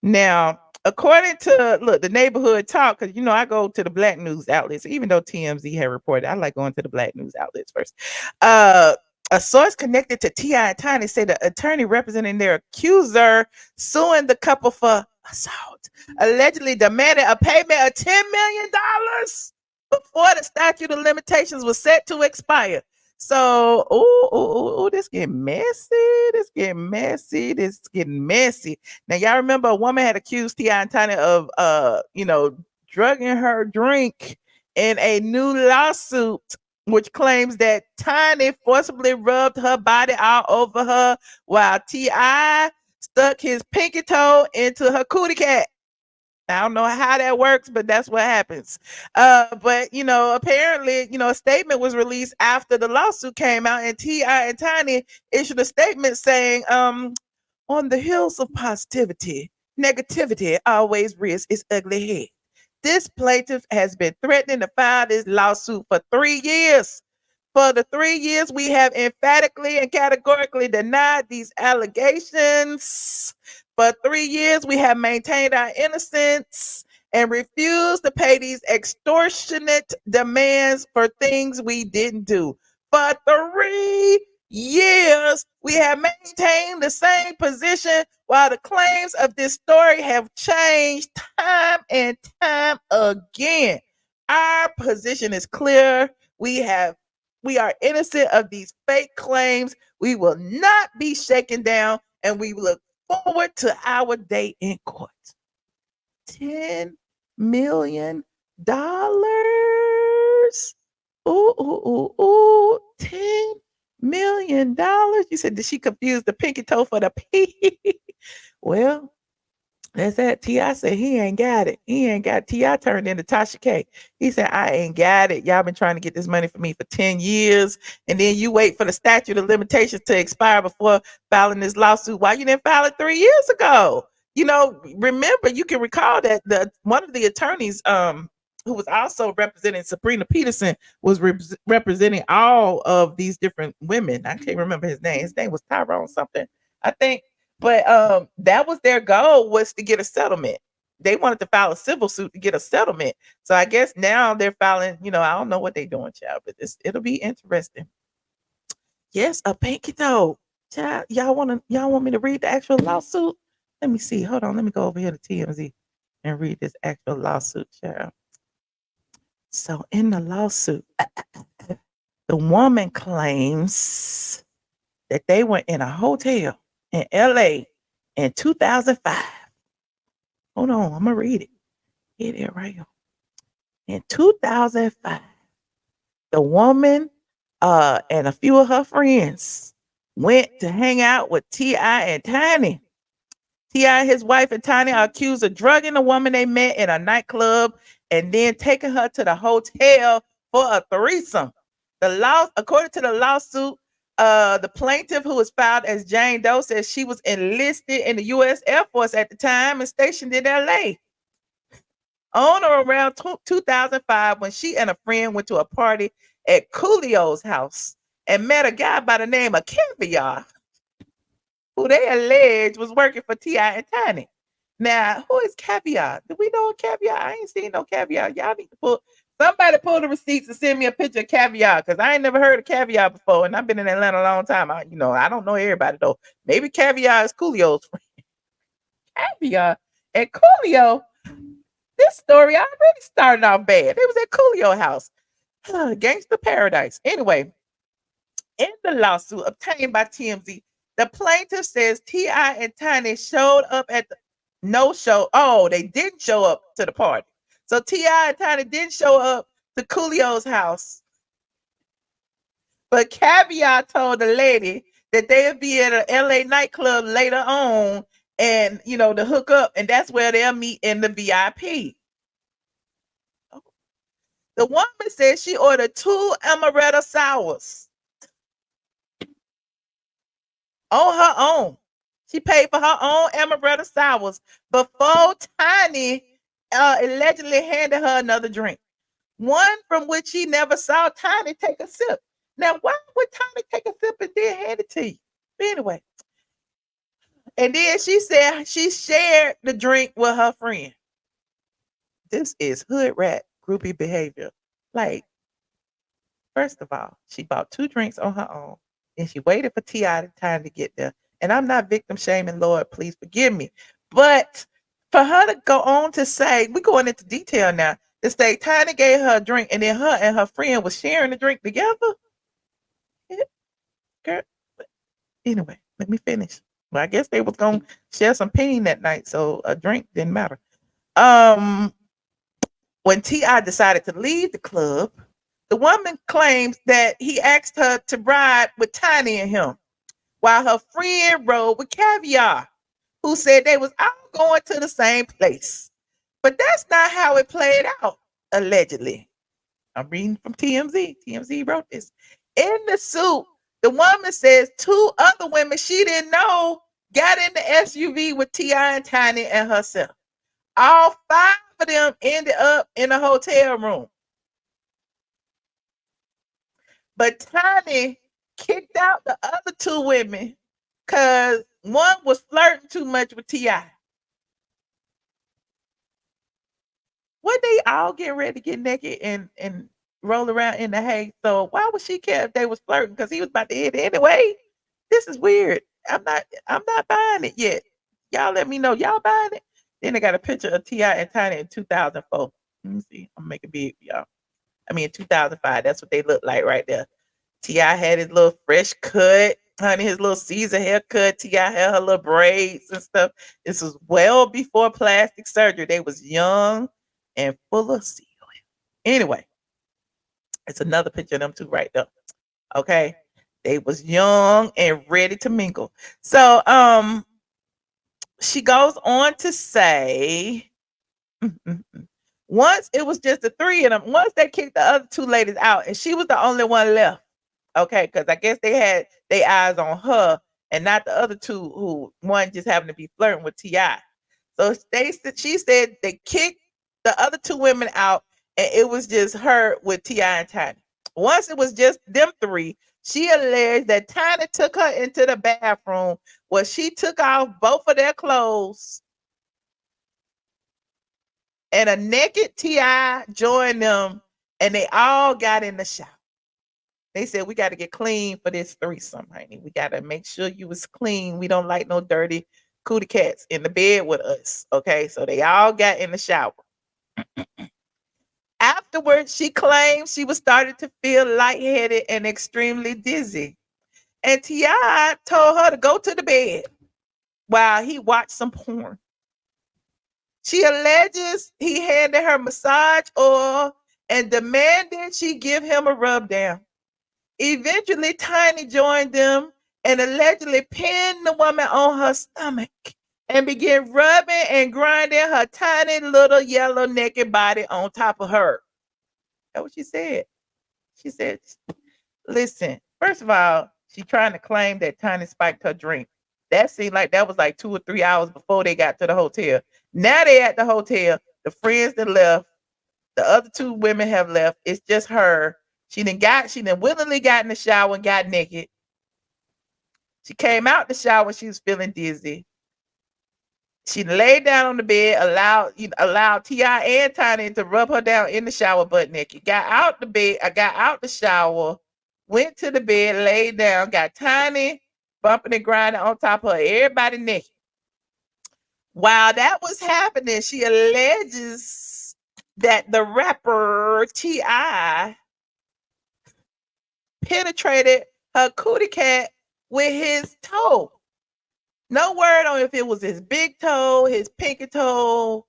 Now, according to the neighborhood talk, because I go to the black news outlets, even though TMZ had reported, I like going to the black news outlets first. Uh, a source connected to T.I. and Tiny said the attorney representing their accuser suing the couple for assault allegedly demanded a payment of $10 million before the statute of limitations was set to expire. So, this getting messy. This getting messy. This getting messy. Now, y'all remember a woman had accused T.I. and Tiny of, drugging her drink in a new lawsuit, which claims that Tiny forcibly rubbed her body all over her while T.I. stuck his pinky toe into her cootie cat. I don't know how that works, but that's what happens. But apparently, a statement was released after the lawsuit came out, and T.I. and Tiny issued a statement saying, on the hills of positivity, negativity always rears its ugly head. This plaintiff has been threatening to file this lawsuit for 3 years. For the 3 years, we have emphatically and categorically denied these allegations. For 3 years, we have maintained our innocence and refused to pay these extortionate demands for things we didn't do. For 3 years, we have maintained the same position while the claims of this story have changed time and time again. Our position is clear. We are innocent of these fake claims. We will not be shaken down, and we look forward to our day in court. $10 million. Ooh, $10 million. You said, did she confuse the pinky toe for the P? Well, that's that. T.I. said he ain't got it. He ain't got it. T.I. turned into Tasha K. He said, I ain't got it. Y'all been trying to get this money for me for 10 years. And then you wait for the statute of limitations to expire before filing this lawsuit. Why you didn't file it 3 years ago? Remember, you can recall that one of the attorneys who was also representing Sabrina Peterson was representing all of these different women. I can't remember his name. His name was Tyrone something, I think. But that was their goal, was to get a settlement. They wanted to file a civil suit to get a settlement. So I guess now they're filing, I don't know what they're doing, child, but it'll be interesting. Yes, a pinky toe. Child, y'all want me to read the actual lawsuit? Let me see. Hold on. Let me go over here to TMZ and read this actual lawsuit, child. So in the lawsuit, the woman claims that they were in a hotel in LA in 2005. Hold on, I'm gonna read it. Get it right here. In 2005, the woman and a few of her friends went to hang out with T.I. and Tiny. T.I. and his wife and Tiny are accused of drugging a woman they met in a nightclub and then taking her to the hotel for a threesome. According to the lawsuit, the plaintiff, who was filed as Jane Doe, says she was enlisted in the U.S. Air Force at the time and stationed in L.A. On or around 2005, when she and a friend went to a party at Coolio's house and met a guy by the name of Caviar, who they allege was working for T.I. and Tiny. Now, who is Caviar? Do we know a Caviar? I ain't seen no Caviar. Y'all need to somebody pull the receipts and send me a picture of Caviar, because I ain't never heard of Caviar before, and I've been in Atlanta a long time. I don't know everybody though. Maybe Caviar is Coolio's friend. Caviar and Coolio. This story already started off bad. It was at Coolio house. Gangsta paradise. Anyway, in the lawsuit obtained by TMZ, the plaintiff says T.I. and Tiny showed up at the no-show. Oh, they didn't show up to the party. So T.I. and Tiny didn't show up to Coolio's house. But Caviar told the lady that they'll be at an LA nightclub later on and, to hook up. And that's where they'll meet in the VIP. The woman said she ordered 2 amaretto sours on her own. She paid for her own amaretto sours before Tiny allegedly handed her another drink, one from which she never saw Tiny take a sip. Now, why would Tiny take a sip and then hand it to you? But anyway, And then she said she shared the drink with her friend. This is hood rat groupie behavior. Like, first of all, she bought 2 drinks on her own, and she waited for T.I. time to get there. And I'm not victim shaming, Lord, please forgive me. But for her to go on to say, we're going into detail now, to say Tiny gave her a drink, and then her and her friend was sharing the drink together. Girl, anyway, let me finish. Well, I guess they was gonna share some pain that night, so a drink didn't matter. When T.I. decided to leave the club, the woman claims that he asked her to ride with Tiny and him, while her friend rode with Caviar, who said they was all going to the same place. But that's not how it played out, allegedly. I'm reading from TMZ. TMZ wrote this. In the suit, the woman says 2 other women she didn't know got in the SUV with T.I. and Tiny and herself. All 5 of them ended up in a hotel room. But Tiny kicked out the other 2 women because one was flirting too much with T.I. What they all getting ready to get naked and roll around in the hay. So why would she care if they was flirting? Because he was about to hit it anyway. This is weird. I'm not buying it yet. Y'all let me know. Y'all buying it? Then they got a picture of T.I. and Tiny in 2004. Let me see. I'm gonna make it big for y'all. I mean, in 2005. That's what they look like right there. T.I. had his little fresh cut, honey, his little Caesar haircut. T.I. had her little braids and stuff. This was well before plastic surgery. They was young and full of seal. Anyway, it's another picture of them 2 right there. Okay. They was young and ready to mingle. So she goes on to say, once it was just the 3 of them, once they kicked the other 2 ladies out, and she was the only one left. Okay, because I guess they had their eyes on her and not the other 2 who one just happened to be flirting with T.I. So she said they kicked the other 2 women out, and it was just her with T.I. and Tiny. Once it was just them 3, she alleged that Tiny took her into the bathroom where she took off both of their clothes, and a naked T.I. joined them, and they all got in the shower. They said, we got to get clean for this threesome, honey. We got to make sure you was clean. We don't like no dirty cootie cats in the bed with us. Okay, so they all got in the shower. Afterwards, she claimed she was starting to feel lightheaded and extremely dizzy. And T.I. told her to go to the bed while he watched some porn. She alleges he handed her massage oil and demanded she give him a rub down. Eventually, Tiny joined them and allegedly pinned the woman on her stomach and began rubbing and grinding her tiny little yellow naked body on top of her. That's what she said. She said, listen, first of all, she trying to claim that Tiny spiked her drink. That seemed like that was like 2 or 3 hours before they got to the hotel. Now they at the hotel. The friends that left, the other 2 women have left. It's just her. She done willingly got in the shower and got naked. She came out the shower. She was feeling dizzy. She laid down on the bed, allowed T.I. and Tiny to rub her down in the shower butt naked. Got out the bed. I got out the shower, went to the bed, laid down, got Tiny bumping and grinding on top of her. Everybody naked. While that was happening, she alleges that the rapper T.I. penetrated her cootie cat with his toe. No word on if it was his big toe, his pinky toe,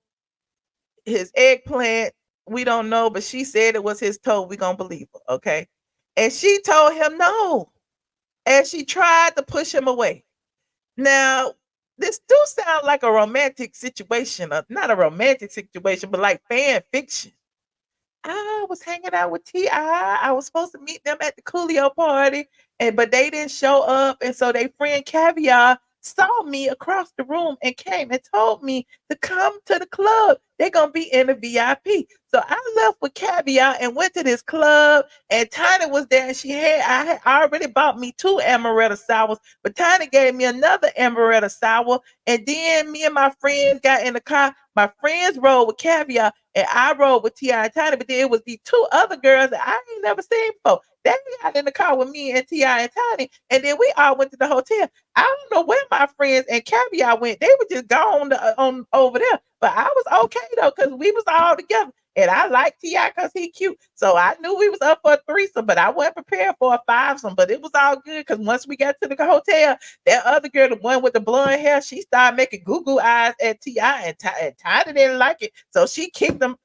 his eggplant. We don't know, but she said it was his toe. We gonna believe her, okay? And she told him no. And she tried to push him away. Now, this do sound like a romantic situation. Not a romantic situation, but like fan fiction. I was hanging out with T.I. I was supposed to meet them at the Coolio party, but they didn't show up. And so their friend Caviar saw me across the room and came and told me to come to the club. they're gonna be in the VIP. So I left with Caviar and went to this club, and Tiny was there, and I had already bought me 2 amaretto sours, but Tiny gave me another amaretto sour, and then me and my friends got in the car. My friends rode with Caviar, and I rode with Ti and Tiny, but then it was the 2 other girls that I ain't never seen before. They got in the car with me and Ti and Tiny, and then we all went to the hotel. I don't know where my friends and Caviar went. They were just gone on over there. But I was okay though, because we was all together. And I like T.I. because he cute. So I knew we was up for a threesome, but I wasn't prepared for a fivesome. But it was all good because once we got to the hotel, that other girl, the one with the blonde hair, she started making goo-goo eyes at T.I. and Tiny didn't like it. So she kicked them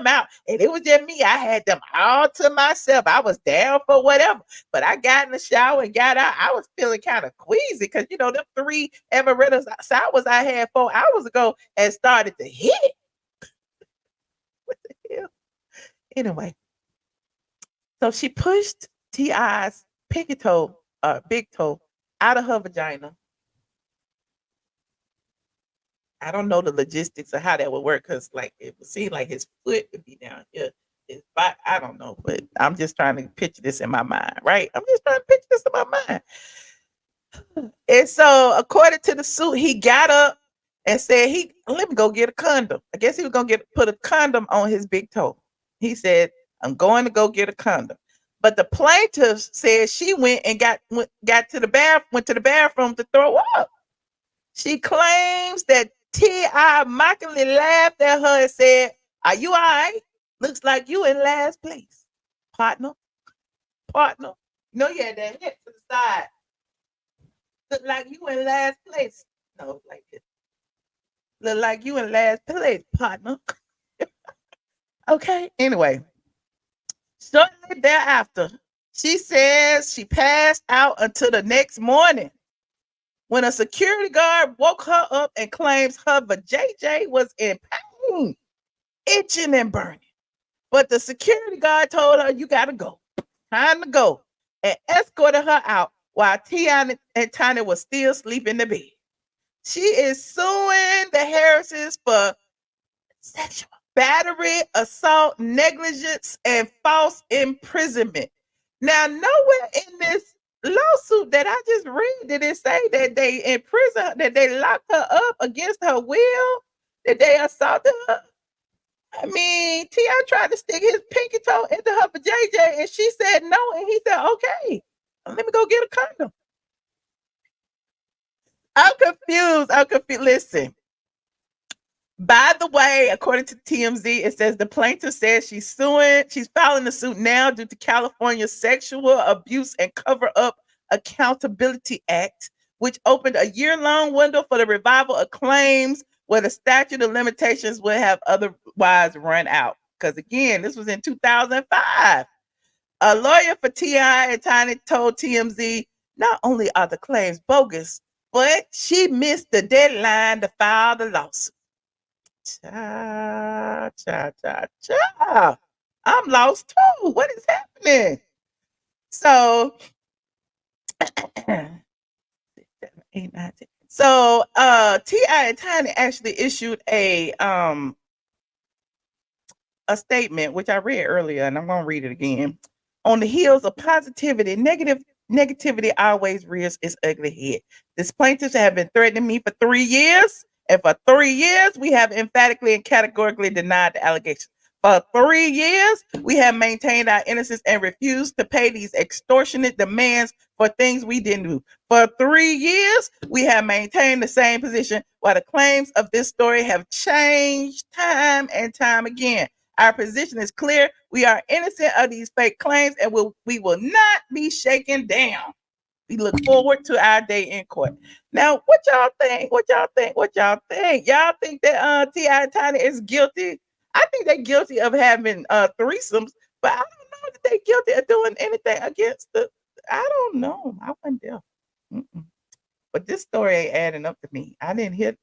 out. And it was just me. I had them all to myself. I was down for whatever. But I got in the shower and got out. I was feeling kind of queasy because, you know, them 3 amaretto sours I had 4 hours ago and started to hit. What the hell? Anyway, so she pushed T.I.'s pinky toe, big toe, out of her vagina. I don't know the logistics of how that would work because, like, it would seem like his foot would be down here. His body, I don't know, but I'm just trying to picture this in my mind, right? I'm just trying to picture this in my mind. And so, according to the suit, he got up and said, let me go get a condom. I guess he was gonna put a condom on his big toe. He said, I'm going to go get a condom. But the plaintiff said she went and went to the bathroom to throw up. She claims that T.I. mockingly laughed at her and said, are you all right? Looks like you in last place. Partner. You know you had that hit to the side. Look like you in last place. No, like this. Look like you in last place, partner. Okay. Anyway, shortly thereafter, she says she passed out until the next morning when a security guard woke her up and claims her vajayjay was in pain, itching and burning. But the security guard told her, you got to go. Time to go. And escorted her out while Tiana and Tiny was still sleeping in the bed. She is suing the Harrises for sexual battery, assault, negligence, and false imprisonment. Now, nowhere in this lawsuit that I just read did it say that they imprisoned, that they locked her up against her will, that they assaulted her. I mean, T.I. tried to stick his pinky toe into her vajayjay, and she said no, and he said, okay, let me go get a condom. I'm confused. Listen. By the way, according to TMZ, it says the plaintiff says she's filing the suit now due to California's Sexual Abuse and Cover-Up Accountability Act, which opened a year-long window for the revival of claims where the statute of limitations would have otherwise run out. Because again, this was in 2005. A lawyer for T.I. and Tiny told TMZ not only are the claims bogus, but she missed the deadline to file the lawsuit. Cha. I'm lost too. What is happening? So, T.I. and Tiny actually issued a statement, which I read earlier, and I'm going to read it again. On the heels of positivity, negativity always rears its ugly head. These plaintiffs have been threatening me for 3 years. And for 3 years, we have emphatically and categorically denied the allegations. For 3 years, we have maintained our innocence and refused to pay these extortionate demands for things we didn't do. For 3 years, we have maintained the same position while the claims of this story have changed time and time again. Our position is clear. We are innocent of these fake claims and we will not be shaken down. We look forward to our day in court. Now, what y'all think? Y'all think that T.I. and Tiny is guilty? I think they're guilty of having threesomes, but I don't know that they're guilty of doing anything against I don't know. I wasn't there. Mm-mm. But this story ain't adding up to me. I didn't hear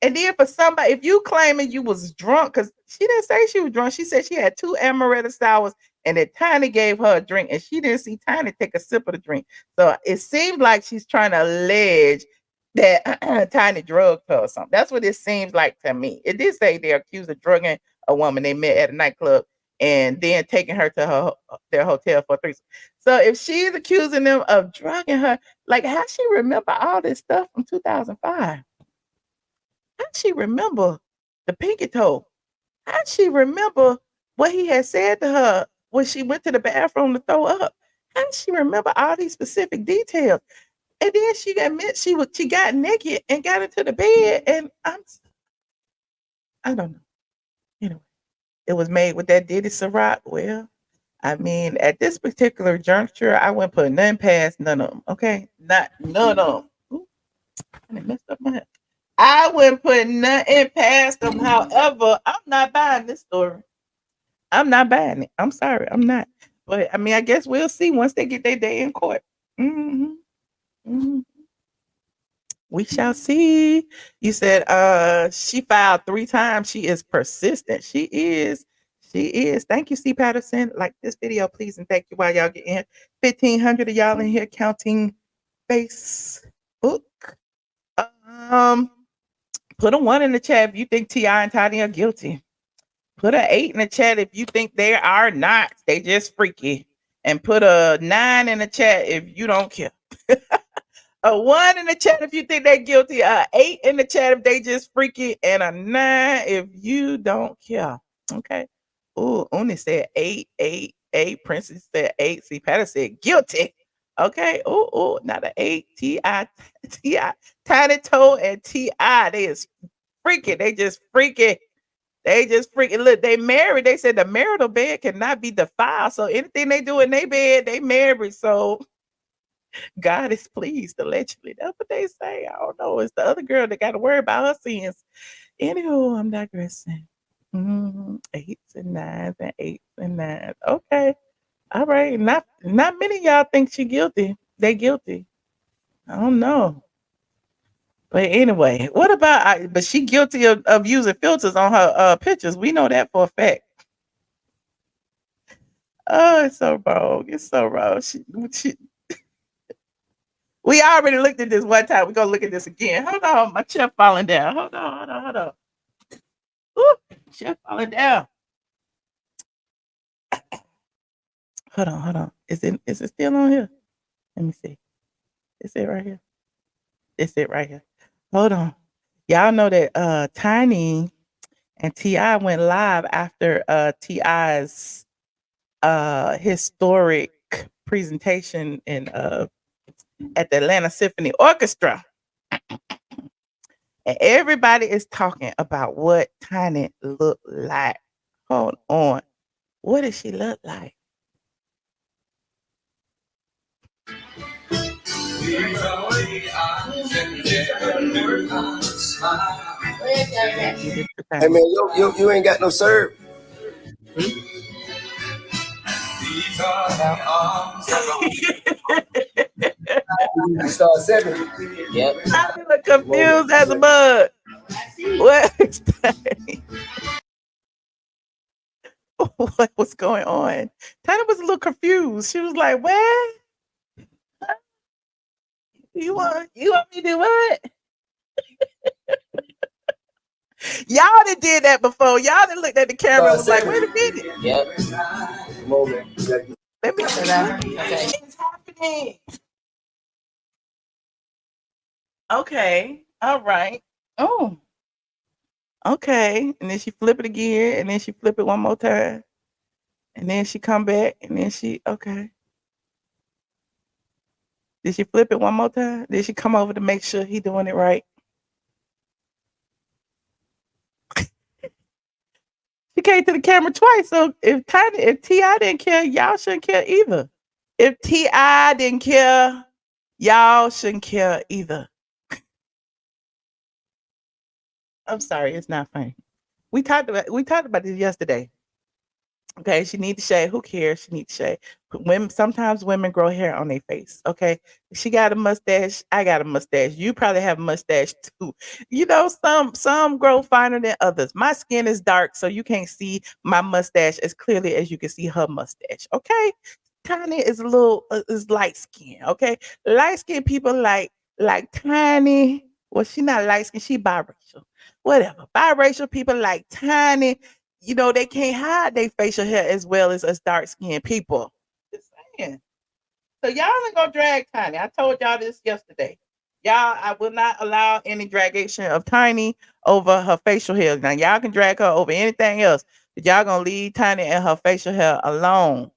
and then for somebody, if you claiming you was drunk, because she didn't say she was drunk, she said she had 2 amaretto sours and that Tiny gave her a drink, and she didn't see Tiny take a sip of the drink. So it seemed like she's trying to allege that Tiny drugged her or something. That's what it seems like to me. It did say they're accused of drugging a woman they met at a nightclub and then taking her to their hotel for three. So if she's accusing them of drugging her, like how she remember all this stuff from 2005? How she remember the pinky toe? How she remember what he had said to her when she went to the bathroom to throw up? How did she remember all these specific details? And then she got naked and got into the bed, and I don't know. Anyway, it was made with that Diddy Ciroc. Well, I mean, at this particular juncture, I wouldn't put nothing past none of them. Okay, not none of them. Ooh, I done messed up my head. I wouldn't put nothing past them. However, I'm not buying this story. I'm not buying it. I'm sorry, I'm not. But I mean, I guess we'll see once they get their day in court. Hmm. Hmm. We shall see. You said she filed 3 times. She is persistent. She is. She is. Thank you, C. Patterson. Like this video, please, and thank you while y'all get in. 1,500 of y'all in here counting Facebook. Um, put a 1 in the chat if you think T.I. and Tiny are guilty. Put a 8 in the chat if you think they are not. They just freaky. And put a 9 in the chat if you don't care. A 1 in the chat if you think they're guilty, a 8 in the chat if they just freaky, and a 9 if you don't care. Okay. Ooh, Uni said 8, 8, 8. Princess said 8. See, Patty said guilty. Okay. Ooh, not an 8. T.I. T.I. Tiny Toe and T.I. They is freaky. They just freaky. They just freaking look. They married. They said the marital bed cannot be defiled. So anything they do in their bed, they married. So God is pleased, allegedly. That's what they say. I don't know. It's the other girl that got to worry about her sins. Anywho, I'm digressing. 8s and 9s and 8s and 9s. Okay. All right. Not many of y'all think she guilty. They guilty. I don't know. But anyway, what about but she guilty of using filters on her pictures. We know that for a fact. Oh, it's so wrong. It's so wrong. We already looked at this one time. We're gonna look at this again. Hold on, my chair falling down. Hold on. Ooh, chair falling down. Hold on. Is it still on here? Let me see. Is it right here? It's it right here. Hold on. Y'all know that Tiny and T.I. went live after T.I.'s historic presentation in at the Atlanta Symphony Orchestra. And everybody is talking about what Tiny looked like. Hold on. What does she look like? Hey man, you ain't got no serve. Start 7. Yep. I look confused as a bug. What is that? What was going on? Tana was a little confused. She was like, "What? You want me to do what?" Y'all done did that before. Y'all done looked at the camera and was like, "Wait a minute." Yep. Let me turn that. Okay. What's happening? Okay. All right. Oh. Okay. And then she flip it again, and then she flip it one more time, and then she come back, and then she okay. Did she flip it one more time? Did she come over to make sure he doing it right? She came to the camera twice. So if T.I. didn't care, y'all shouldn't care either. If T.I. didn't care, y'all shouldn't care either. I'm sorry, it's not funny. We talked about this yesterday. Okay, she need to shave. Who cares? She need to shave. Sometimes women grow hair on their face. Okay, she got a mustache. I got a mustache. You probably have a mustache too. You know, some grow finer than others. My skin is dark, so you can't see my mustache as clearly as you can see her mustache. Okay, Tanya is a little is light skin. Okay, light skin people like like tiny. Well, she not light skin, she biracial. Whatever. Biracial people like tiny. You know, they can't hide their facial hair as well as us dark skinned people. Just saying. So y'all ain't gonna drag Tiny. I told y'all this yesterday. Y'all, I will not allow any dragation of Tiny over her facial hair. Now y'all can drag her over anything else, but y'all gonna leave Tiny and her facial hair alone.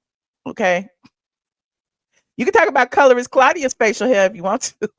Okay. You can talk about colorist Claudia's facial hair if you want to.